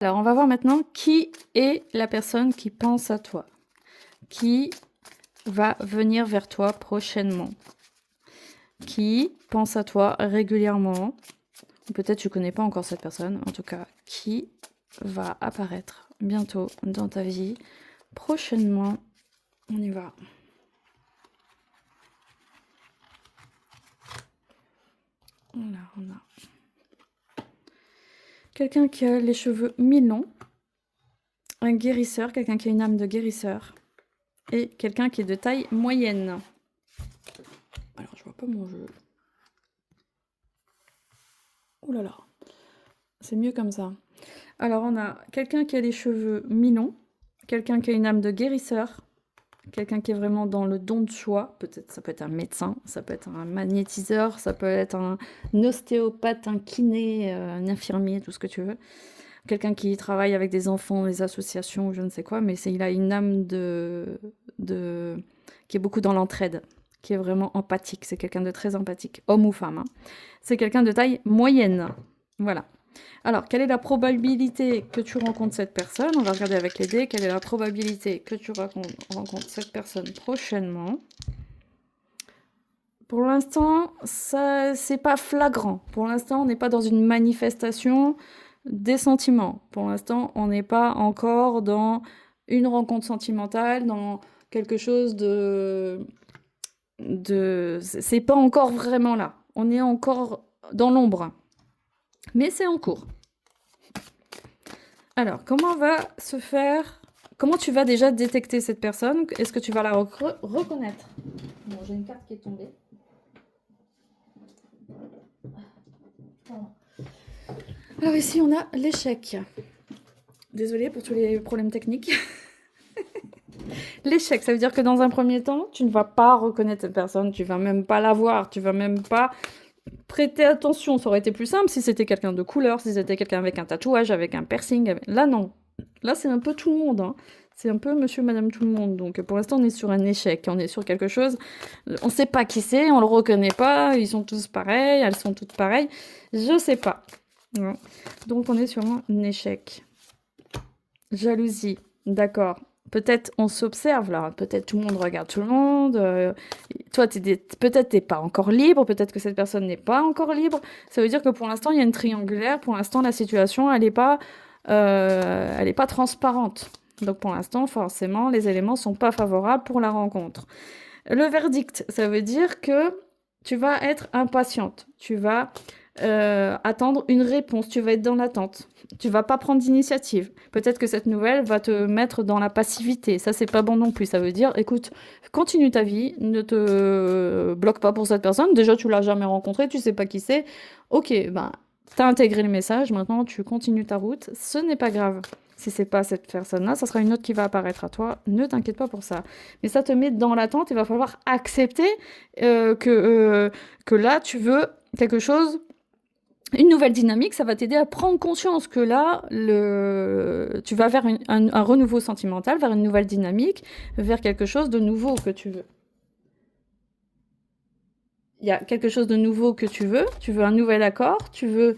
Alors, on va voir maintenant qui est la personne qui pense à toi, qui va venir vers toi prochainement, qui pense à toi régulièrement. Peut-être tu connais pas encore cette personne, en tout cas, qui va apparaître bientôt dans ta vie prochainement. On y va. Là, on a quelqu'un qui a les cheveux mi-longs, un guérisseur, quelqu'un qui a une âme de guérisseur, et quelqu'un qui est de taille moyenne. Alors, je vois pas mon jeu. Ouh là là, c'est mieux comme ça. Alors, on a quelqu'un qui a les cheveux mi-longs, quelqu'un qui a une âme de guérisseur, quelqu'un qui est vraiment dans le don de soi. Peut-être, ça peut être un médecin, ça peut être un magnétiseur, ça peut être un ostéopathe, un kiné, un infirmier, tout ce que tu veux. Quelqu'un qui travaille avec des enfants, des associations, je ne sais quoi, mais il a une âme qui est beaucoup dans l'entraide, qui est vraiment empathique. C'est quelqu'un de très empathique, homme ou femme, hein. C'est quelqu'un de taille moyenne. Voilà. Alors, quelle est la probabilité que tu rencontres cette personne? On va regarder avec les dés. Quelle est la probabilité que tu rencontres cette personne prochainement? Pour l'instant, ça, c'est pas flagrant. Pour l'instant, on n'est pas dans une manifestation des sentiments. Pour l'instant, on n'est pas encore dans une rencontre sentimentale, dans quelque chose c'est pas encore vraiment là. On est encore dans l'ombre. Mais c'est en cours. Alors, comment tu vas déjà détecter cette personne? Est-ce que tu vas la reconnaître? Bon, j'ai une carte qui est tombée. Alors ici, on a l'échec. Désolée pour tous les problèmes techniques. L'échec, ça veut dire que dans un premier temps, tu ne vas pas reconnaître cette personne, tu vas même pas la voir, tu vas même pas prêter attention. Ça aurait été plus simple si c'était quelqu'un de couleur, si c'était quelqu'un avec un tatouage, avec un piercing. Là, non. Là, c'est un peu tout le monde, hein. C'est un peu monsieur, madame, tout le monde. Donc, pour l'instant, on est sur un échec. On est sur quelque chose. On ne sait pas qui c'est, on le reconnaît pas. Ils sont tous pareils, elles sont toutes pareilles. Je sais pas. Ouais. Donc, on est sur un échec. Jalousie. D'accord. Peut-être on s'observe là, peut-être tout le monde regarde tout le monde. Toi, peut-être t'es pas encore libre, peut-être que cette personne n'est pas encore libre. Ça veut dire que pour l'instant, il y a une triangulaire. Pour l'instant, la situation, elle est pas transparente. Donc pour l'instant, forcément, les éléments sont pas favorables pour la rencontre. Le verdict, ça veut dire que tu vas être impatiente. Tu vas attendre une réponse. Tu vas être dans l'attente. Tu vas pas prendre d'initiative. Peut-être que cette nouvelle va te mettre dans la passivité. Ça, c'est pas bon non plus. Ça veut dire, écoute, continue ta vie, ne te bloque pas pour cette personne. Déjà, tu l'as jamais rencontrée, tu sais pas qui c'est. Ok, ben, t'as intégré le message, maintenant tu continues ta route. Ce n'est pas grave. Si c'est pas cette personne-là, ça sera une autre qui va apparaître à toi. Ne t'inquiète pas pour ça. Mais ça te met dans l'attente. Il va falloir accepter que là, tu veux quelque chose. Une nouvelle dynamique, ça va t'aider à prendre conscience que là, tu vas vers un renouveau sentimental, vers une nouvelle dynamique, vers quelque chose de nouveau que tu veux. Il y a quelque chose de nouveau que tu veux un nouvel accord, tu veux,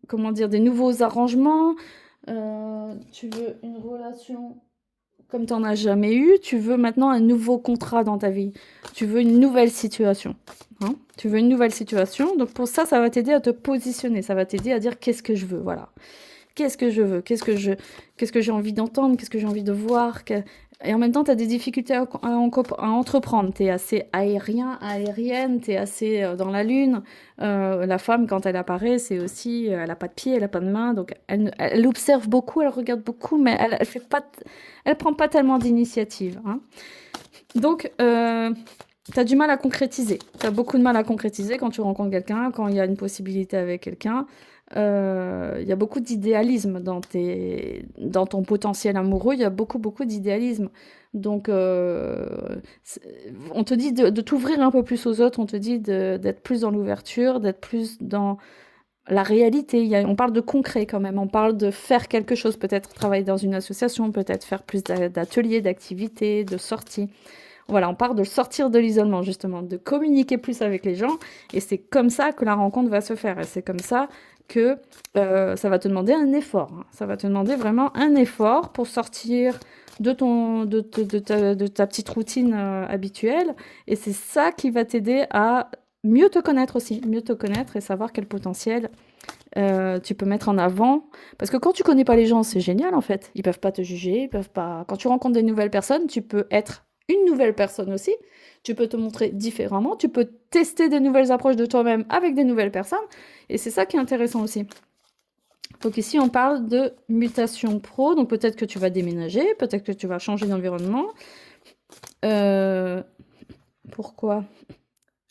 comment dire, des nouveaux arrangements, tu veux une relation comme tu n'en as jamais eu, tu veux maintenant un nouveau contrat dans ta vie. Tu veux une nouvelle situation. Hein, tu veux une nouvelle situation. Donc pour ça, ça va t'aider à te positionner. Ça va t'aider à dire qu'est-ce que je veux. Voilà. Qu'est-ce que je veux? Qu'est-ce que j'ai envie d'entendre? Qu'est-ce que j'ai envie de voir? Et en même temps, tu as des difficultés à entreprendre. Tu es assez aérienne, tu es assez dans la lune. La femme, quand elle apparaît, c'est aussi, elle n'a pas de pied, elle n'a pas de main. Donc elle observe beaucoup, elle regarde beaucoup, mais elle prend pas tellement d'initiative. Hein. Donc, tu as du mal à concrétiser. Tu as beaucoup de mal à concrétiser quand tu rencontres quelqu'un, quand il y a une possibilité avec quelqu'un. Il y a beaucoup d'idéalisme dans ton potentiel amoureux, il y a beaucoup, beaucoup d'idéalisme. Donc, on te dit de t'ouvrir un peu plus aux autres, on te dit d'être plus dans l'ouverture, d'être plus dans la réalité. On parle de concret quand même, on parle de faire quelque chose, peut-être travailler dans une association, peut-être faire plus d'ateliers, d'activités, de sorties. Voilà, on part de sortir de l'isolement, justement, de communiquer plus avec les gens. Et c'est comme ça que la rencontre va se faire. Et c'est comme ça que ça va te demander un effort. Hein. Ça va te demander vraiment un effort pour sortir de ta petite routine habituelle. Et c'est ça qui va t'aider à mieux te connaître aussi, mieux te connaître et savoir quel potentiel tu peux mettre en avant. Parce que quand tu connais pas les gens, c'est génial en fait. Ils peuvent pas te juger, ils peuvent pas. Quand tu rencontres des nouvelles personnes, tu peux être une nouvelle personne aussi. Tu peux te montrer différemment. Tu peux tester des nouvelles approches de toi-même avec des nouvelles personnes. Et c'est ça qui est intéressant aussi. Donc ici, on parle de mutation pro. Donc peut-être que tu vas déménager, peut-être que tu vas changer d'environnement. Pourquoi?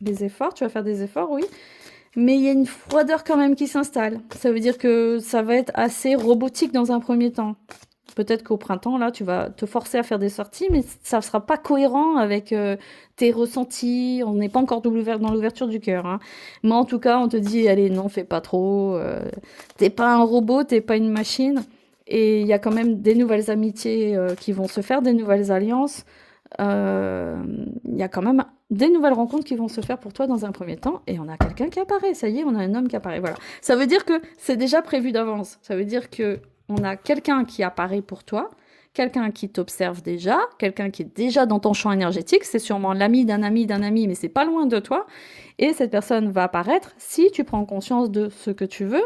Les efforts, tu vas faire des efforts, oui. Mais il y a une froideur quand même qui s'installe. Ça veut dire que ça va être assez robotique dans un premier temps. Peut-être qu'au printemps, là, tu vas te forcer à faire des sorties, mais ça ne sera pas cohérent avec tes ressentis. On n'est pas encore dans l'ouverture du cœur. Hein. Mais en tout cas, on te dit, allez, non, fais pas trop. T'es pas un robot, t'es pas une machine. Et il y a quand même des nouvelles amitiés qui vont se faire, des nouvelles alliances. Il y a quand même des nouvelles rencontres qui vont se faire pour toi dans un premier temps, et on a quelqu'un qui apparaît, ça y est, on a un homme qui apparaît, voilà. Ça veut dire que c'est déjà prévu d'avance, ça veut dire que on a quelqu'un qui apparaît pour toi, quelqu'un qui t'observe déjà, quelqu'un qui est déjà dans ton champ énergétique, c'est sûrement l'ami d'un ami d'un ami, mais c'est pas loin de toi, et cette personne va apparaître si tu prends conscience de ce que tu veux,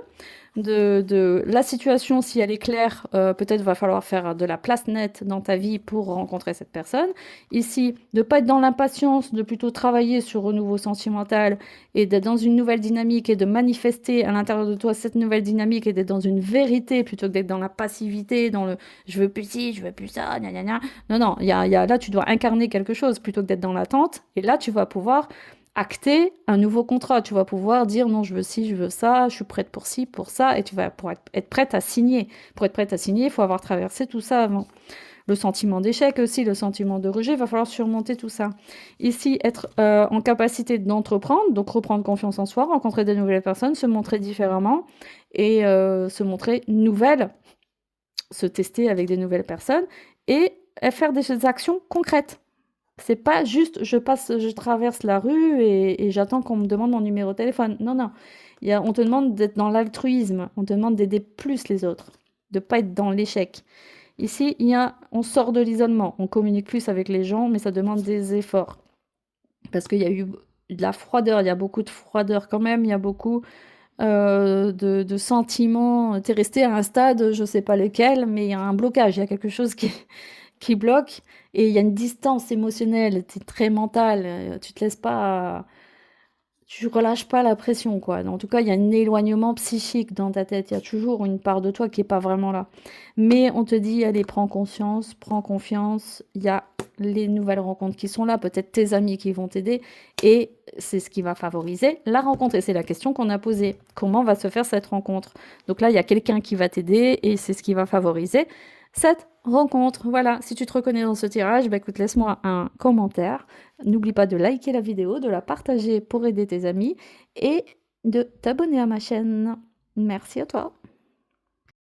de la situation, si elle est claire, peut-être va falloir faire de la place nette dans ta vie pour rencontrer cette personne. Ici, de ne pas être dans l'impatience, de plutôt travailler sur renouveau sentimental et d'être dans une nouvelle dynamique et de manifester à l'intérieur de toi cette nouvelle dynamique et d'être dans une vérité plutôt que d'être dans la passivité, dans le je veux plus ci, je veux plus ça, gna gna gna. Non, non, là tu dois incarner quelque chose plutôt que d'être dans l'attente, et là tu vas pouvoir acter un nouveau contrat. Tu vas pouvoir dire non, je veux ci, je veux ça, je suis prête pour ci, pour ça, et tu vas pour être prête à signer. Pour être prête à signer, il faut avoir traversé tout ça avant. Le sentiment d'échec aussi, le sentiment de rejet, il va falloir surmonter tout ça. Ici, être en capacité d'entreprendre, donc reprendre confiance en soi, rencontrer de nouvelles personnes, se montrer différemment et se montrer nouvelle, se tester avec des nouvelles personnes et faire des actions concrètes. C'est pas juste je traverse la rue et j'attends qu'on me demande mon numéro de téléphone. Non, non. On te demande d'être dans l'altruisme. On te demande d'aider plus les autres. De pas être dans l'échec. Ici, on sort de l'isolement. On communique plus avec les gens, mais ça demande des efforts. Parce qu'il y a eu de la froideur. Il y a beaucoup de froideur quand même. Il y a beaucoup de sentiments. T'es resté à un stade, je sais pas lequel, mais il y a un blocage. Il y a quelque chose qui bloque, et il y a une distance émotionnelle, tu es très mental, tu te laisses pas, tu relâches pas la pression, quoi. En tout cas, il y a un éloignement psychique dans ta tête, il y a toujours une part de toi qui est pas vraiment là. Mais on te dit, allez, prends conscience, prends confiance, il y a les nouvelles rencontres qui sont là, peut-être tes amis qui vont t'aider, et c'est ce qui va favoriser la rencontre. Et c'est la question qu'on a posée. Comment va se faire cette rencontre? Donc là, il y a quelqu'un qui va t'aider, et c'est ce qui va favoriser cette rencontre. Voilà, si tu te reconnais dans ce tirage, bah écoute, laisse-moi un commentaire. N'oublie pas de liker la vidéo, de la partager pour aider tes amis et de t'abonner à ma chaîne. Merci à toi.